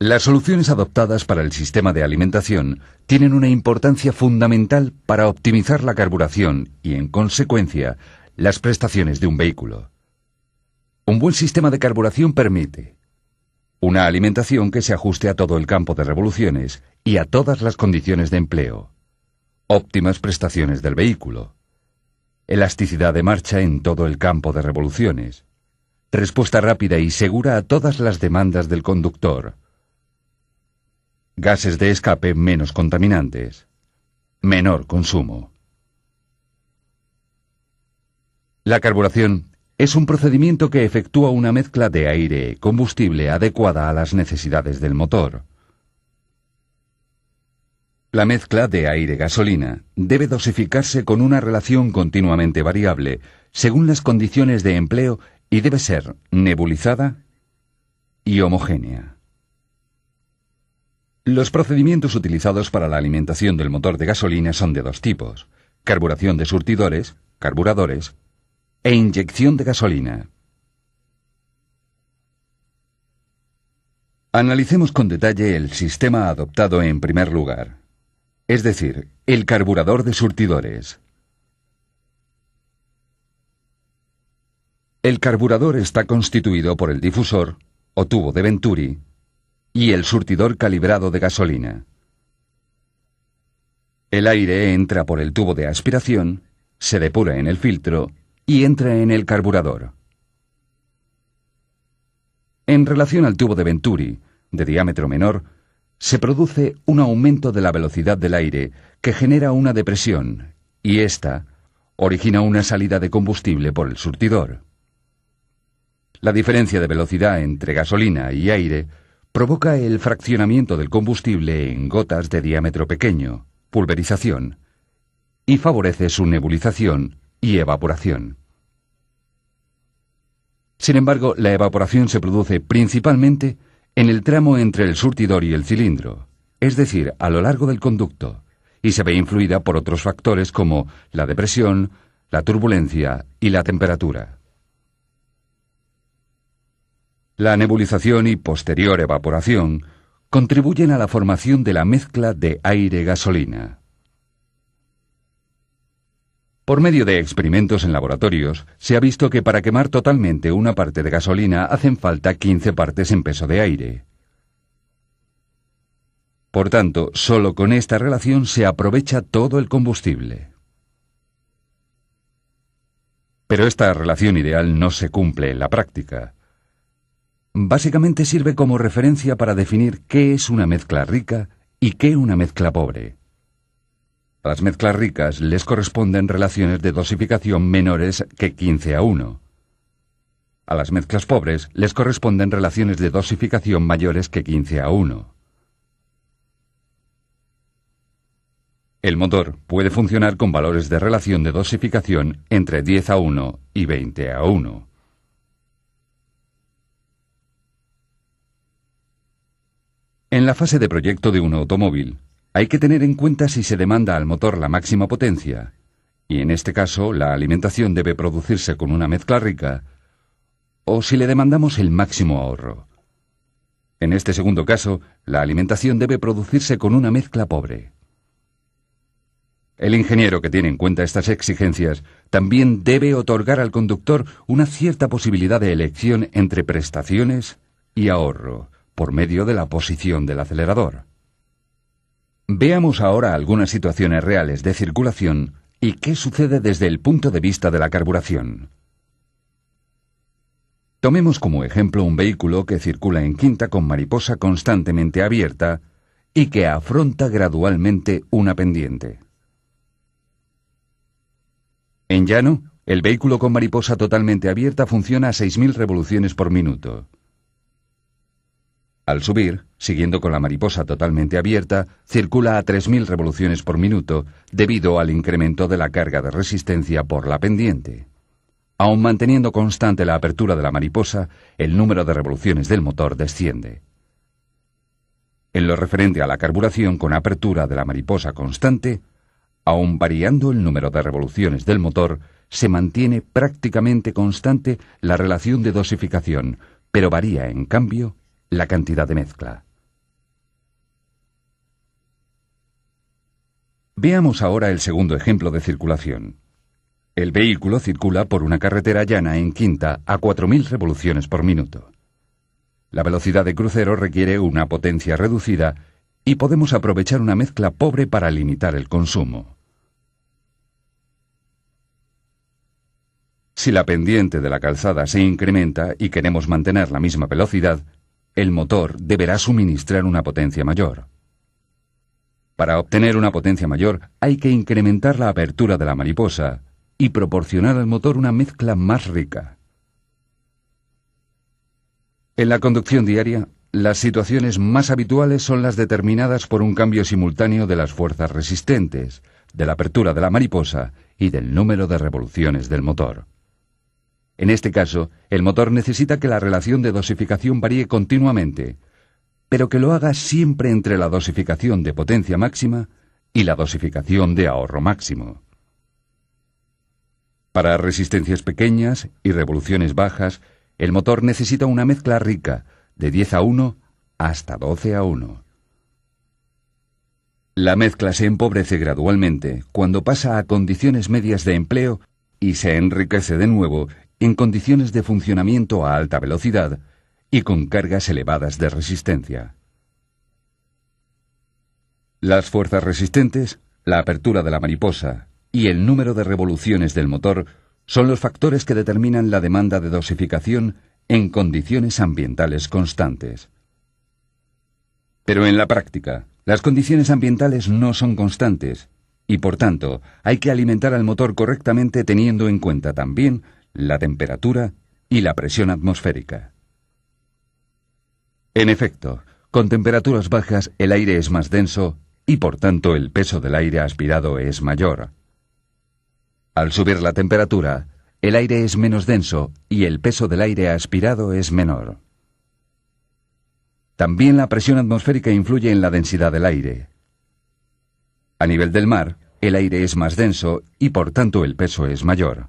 Las soluciones adoptadas para el sistema de alimentación tienen una importancia fundamental para optimizar la carburación y, en consecuencia, las prestaciones de un vehículo. Un buen sistema de carburación permite una alimentación que se ajuste a todo el campo de revoluciones y a todas las condiciones de empleo, óptimas prestaciones del vehículo, elasticidad de marcha en todo el campo de revoluciones, respuesta rápida y segura a todas las demandas del conductor, gases de escape menos contaminantes, menor consumo. La carburación es un procedimiento que efectúa una mezcla de aire-combustible adecuada a las necesidades del motor. La mezcla de aire-gasolina debe dosificarse con una relación continuamente variable según las condiciones de empleo y debe ser nebulizada y homogénea. Los procedimientos utilizados para la alimentación del motor de gasolina son de dos tipos: carburación de surtidores, carburadores, e inyección de gasolina. Analicemos con detalle el sistema adoptado en primer lugar, es decir, el carburador de surtidores. El carburador está constituido por el difusor, o tubo de Venturi, y el surtidor calibrado de gasolina. El aire entra por el tubo de aspiración, se depura en el filtro y entra en el carburador. En relación al tubo de Venturi, de diámetro menor, se produce un aumento de la velocidad del aire que genera una depresión, y ésta origina una salida de combustible por el surtidor. La diferencia de velocidad entre gasolina y aire provoca el fraccionamiento del combustible en gotas de diámetro pequeño, pulverización, y favorece su nebulización y evaporación. Sin embargo, la evaporación se produce principalmente en el tramo entre el surtidor y el cilindro, es decir, a lo largo del conducto, y se ve influida por otros factores como la depresión, la turbulencia y la temperatura. La nebulización y posterior evaporación contribuyen a la formación de la mezcla de aire-gasolina. Por medio de experimentos en laboratorios, se ha visto que para quemar totalmente una parte de gasolina hacen falta 15 partes en peso de aire. Por tanto, solo con esta relación se aprovecha todo el combustible. Pero esta relación ideal no se cumple en la práctica. Básicamente sirve como referencia para definir qué es una mezcla rica y qué una mezcla pobre. A las mezclas ricas les corresponden relaciones de dosificación menores que 15:1. A las mezclas pobres les corresponden relaciones de dosificación mayores que 15:1. El motor puede funcionar con valores de relación de dosificación entre 10:1 y 20:1. En la fase de proyecto de un automóvil, hay que tener en cuenta si se demanda al motor la máxima potencia, y en este caso la alimentación debe producirse con una mezcla rica, o si le demandamos el máximo ahorro. En este segundo caso, la alimentación debe producirse con una mezcla pobre. El ingeniero que tiene en cuenta estas exigencias también debe otorgar al conductor una cierta posibilidad de elección entre prestaciones y ahorro, por medio de la posición del acelerador. Veamos ahora algunas situaciones reales de circulación y qué sucede desde el punto de vista de la carburación. Tomemos como ejemplo un vehículo que circula en quinta con mariposa constantemente abierta y que afronta gradualmente una pendiente. En llano, el vehículo con mariposa totalmente abierta funciona a 6.000 revoluciones por minuto. Al subir, siguiendo con la mariposa totalmente abierta, circula a 3.000 revoluciones por minuto debido al incremento de la carga de resistencia por la pendiente. Aun manteniendo constante la apertura de la mariposa, el número de revoluciones del motor desciende. En lo referente a la carburación con apertura de la mariposa constante, aun variando el número de revoluciones del motor, se mantiene prácticamente constante la relación de dosificación, pero varía, en cambio, la cantidad de mezcla. Veamos ahora el segundo ejemplo de circulación. El vehículo circula por una carretera llana en quinta a 4.000 revoluciones por minuto. La velocidad de crucero requiere una potencia reducida y podemos aprovechar una mezcla pobre para limitar el consumo. Si la pendiente de la calzada se incrementa y queremos mantener la misma velocidad, el motor deberá suministrar una potencia mayor. Para obtener una potencia mayor hay que incrementar la apertura de la mariposa y proporcionar al motor una mezcla más rica. En la conducción diaria, las situaciones más habituales son las determinadas por un cambio simultáneo de las fuerzas resistentes, de la apertura de la mariposa y del número de revoluciones del motor. En este caso, el motor necesita que la relación de dosificación varíe continuamente, pero que lo haga siempre entre la dosificación de potencia máxima y la dosificación de ahorro máximo. Para resistencias pequeñas y revoluciones bajas, el motor necesita una mezcla rica, de 10:1 hasta 12:1. La mezcla se empobrece gradualmente cuando pasa a condiciones medias de empleo y se enriquece de nuevo en condiciones de funcionamiento a alta velocidad y con cargas elevadas de resistencia. Las fuerzas resistentes, la apertura de la mariposa y el número de revoluciones del motor son los factores que determinan la demanda de dosificación en condiciones ambientales constantes. Pero en la práctica, las condiciones ambientales no son constantes y por tanto hay que alimentar al motor correctamente teniendo en cuenta también la temperatura y la presión atmosférica. En efecto, con temperaturas bajas el aire es más denso y por tanto el peso del aire aspirado es mayor. Al subir la temperatura, el aire es menos denso y el peso del aire aspirado es menor. También la presión atmosférica influye en la densidad del aire. A nivel del mar, el aire es más denso y por tanto el peso es mayor.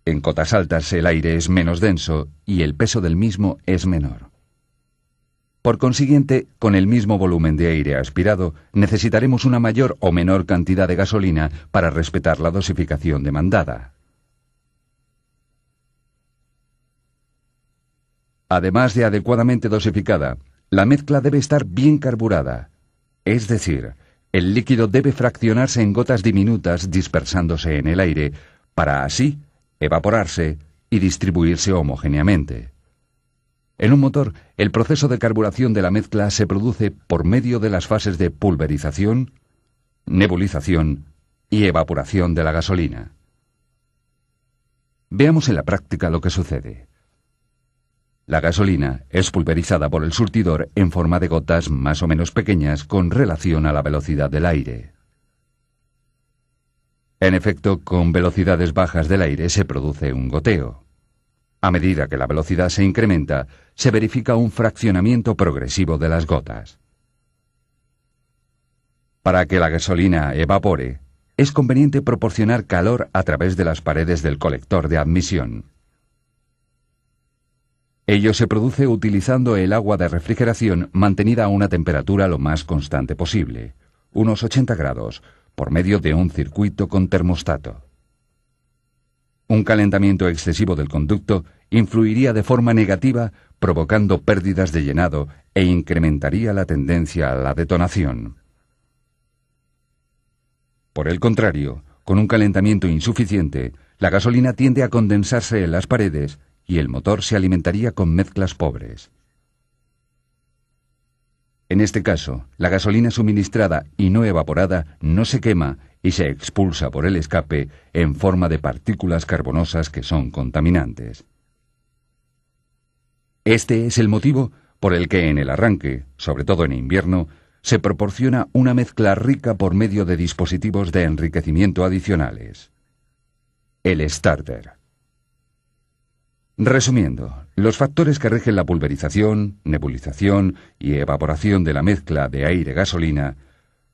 En cotas altas el aire es menos denso y el peso del mismo es menor. Por consiguiente, con el mismo volumen de aire aspirado, necesitaremos una mayor o menor cantidad de gasolina para respetar la dosificación demandada. Además de adecuadamente dosificada, la mezcla debe estar bien carburada, es decir, el líquido debe fraccionarse en gotas diminutas dispersándose en el aire para así evaporarse y distribuirse homogéneamente. En un motor, el proceso de carburación de la mezcla se produce por medio de las fases de pulverización, nebulización y evaporación de la gasolina. Veamos en la práctica lo que sucede. La gasolina es pulverizada por el surtidor en forma de gotas más o menos pequeñas con relación a la velocidad del aire. En efecto, con velocidades bajas del aire se produce un goteo. A medida que la velocidad se incrementa, se verifica un fraccionamiento progresivo de las gotas. Para que la gasolina evapore, es conveniente proporcionar calor a través de las paredes del colector de admisión. Ello se produce utilizando el agua de refrigeración mantenida a una temperatura lo más constante posible, unos 80 grados, por medio de un circuito con termostato. Un calentamiento excesivo del conducto influiría de forma negativa, provocando pérdidas de llenado e incrementaría la tendencia a la detonación. Por el contrario, con un calentamiento insuficiente, la gasolina tiende a condensarse en las paredes y el motor se alimentaría con mezclas pobres. En este caso, la gasolina suministrada y no evaporada no se quema y se expulsa por el escape en forma de partículas carbonosas que son contaminantes. Este es el motivo por el que en el arranque, sobre todo en invierno, se proporciona una mezcla rica por medio de dispositivos de enriquecimiento adicionales. El starter. Resumiendo, los factores que rigen la pulverización, nebulización y evaporación de la mezcla de aire-gasolina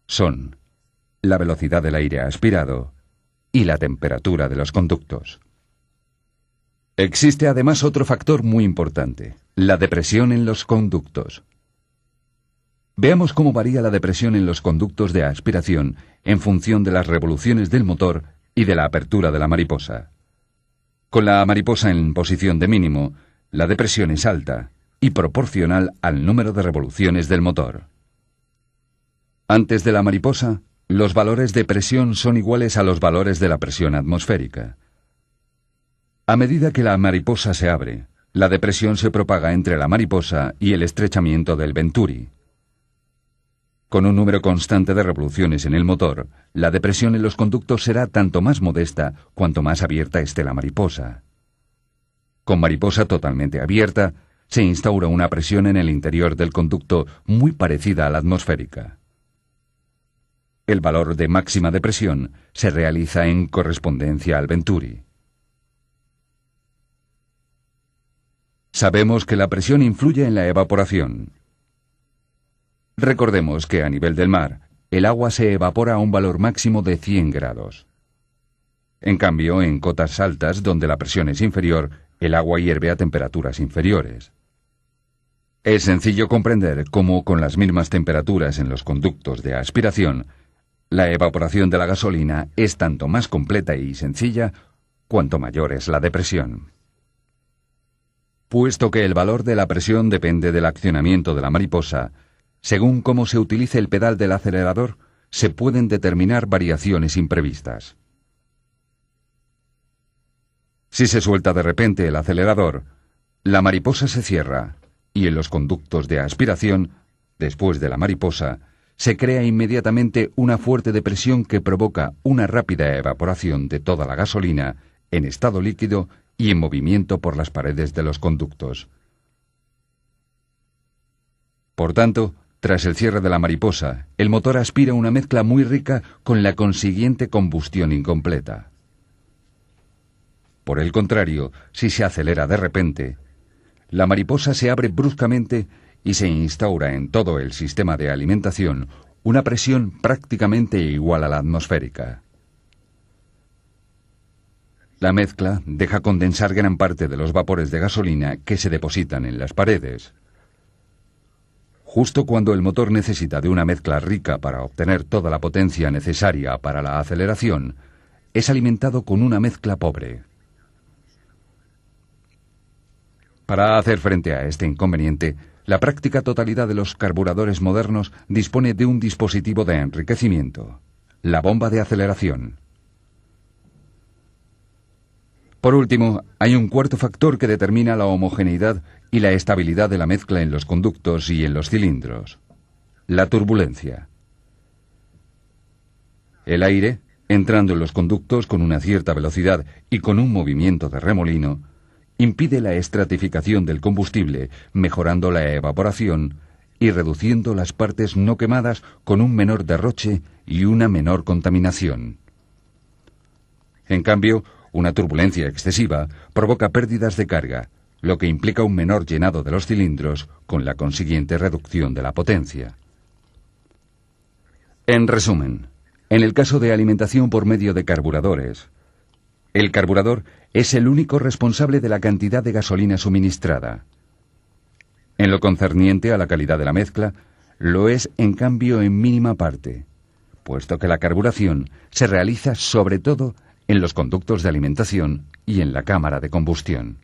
son la velocidad del aire aspirado y la temperatura de los conductos. Existe además otro factor muy importante, la depresión en los conductos. Veamos cómo varía la depresión en los conductos de aspiración en función de las revoluciones del motor y de la apertura de la mariposa. Con la mariposa en posición de mínimo, la depresión es alta y proporcional al número de revoluciones del motor. Antes de la mariposa, los valores de presión son iguales a los valores de la presión atmosférica. A medida que la mariposa se abre, la depresión se propaga entre la mariposa y el estrechamiento del venturi. Con un número constante de revoluciones en el motor, la depresión en los conductos será tanto más modesta cuanto más abierta esté la mariposa. Con mariposa totalmente abierta, se instaura una presión en el interior del conducto muy parecida a la atmosférica. El valor de máxima de presión se realiza en correspondencia al venturi. Sabemos que la presión influye en la evaporación. Recordemos que a nivel del mar, el agua se evapora a un valor máximo de 100 grados. En cambio, en cotas altas, donde la presión es inferior, el agua hierve a temperaturas inferiores. Es sencillo comprender cómo, con las mismas temperaturas en los conductos de aspiración, la evaporación de la gasolina es tanto más completa y sencilla cuanto mayor es la depresión. Puesto que el valor de la presión depende del accionamiento de la mariposa, según cómo se utilice el pedal del acelerador, se pueden determinar variaciones imprevistas. Si se suelta de repente el acelerador, la mariposa se cierra y en los conductos de aspiración, después de la mariposa, se crea inmediatamente una fuerte depresión que provoca una rápida evaporación de toda la gasolina en estado líquido y en movimiento por las paredes de los conductos. Por tanto, tras el cierre de la mariposa, el motor aspira una mezcla muy rica con la consiguiente combustión incompleta. Por el contrario, si se acelera de repente, la mariposa se abre bruscamente y se instaura en todo el sistema de alimentación una presión prácticamente igual a la atmosférica. La mezcla deja condensar gran parte de los vapores de gasolina que se depositan en las paredes. Justo cuando el motor necesita de una mezcla rica para obtener toda la potencia necesaria para la aceleración, es alimentado con una mezcla pobre. Para hacer frente a este inconveniente, la práctica totalidad de los carburadores modernos dispone de un dispositivo de enriquecimiento, la bomba de aceleración. Por último, hay un cuarto factor que determina la homogeneidad y la estabilidad de la mezcla en los conductos y en los cilindros: la turbulencia. El aire, entrando en los conductos con una cierta velocidad y con un movimiento de remolino, impide la estratificación del combustible, mejorando la evaporación y reduciendo las partes no quemadas con un menor derroche y una menor contaminación. En cambio, una turbulencia excesiva provoca pérdidas de carga, lo que implica un menor llenado de los cilindros con la consiguiente reducción de la potencia. En resumen, en el caso de alimentación por medio de carburadores, el carburador es el único responsable de la cantidad de gasolina suministrada. En lo concerniente a la calidad de la mezcla, lo es en cambio en mínima parte, puesto que la carburación se realiza sobre todo en los conductos de alimentación y en la cámara de combustión.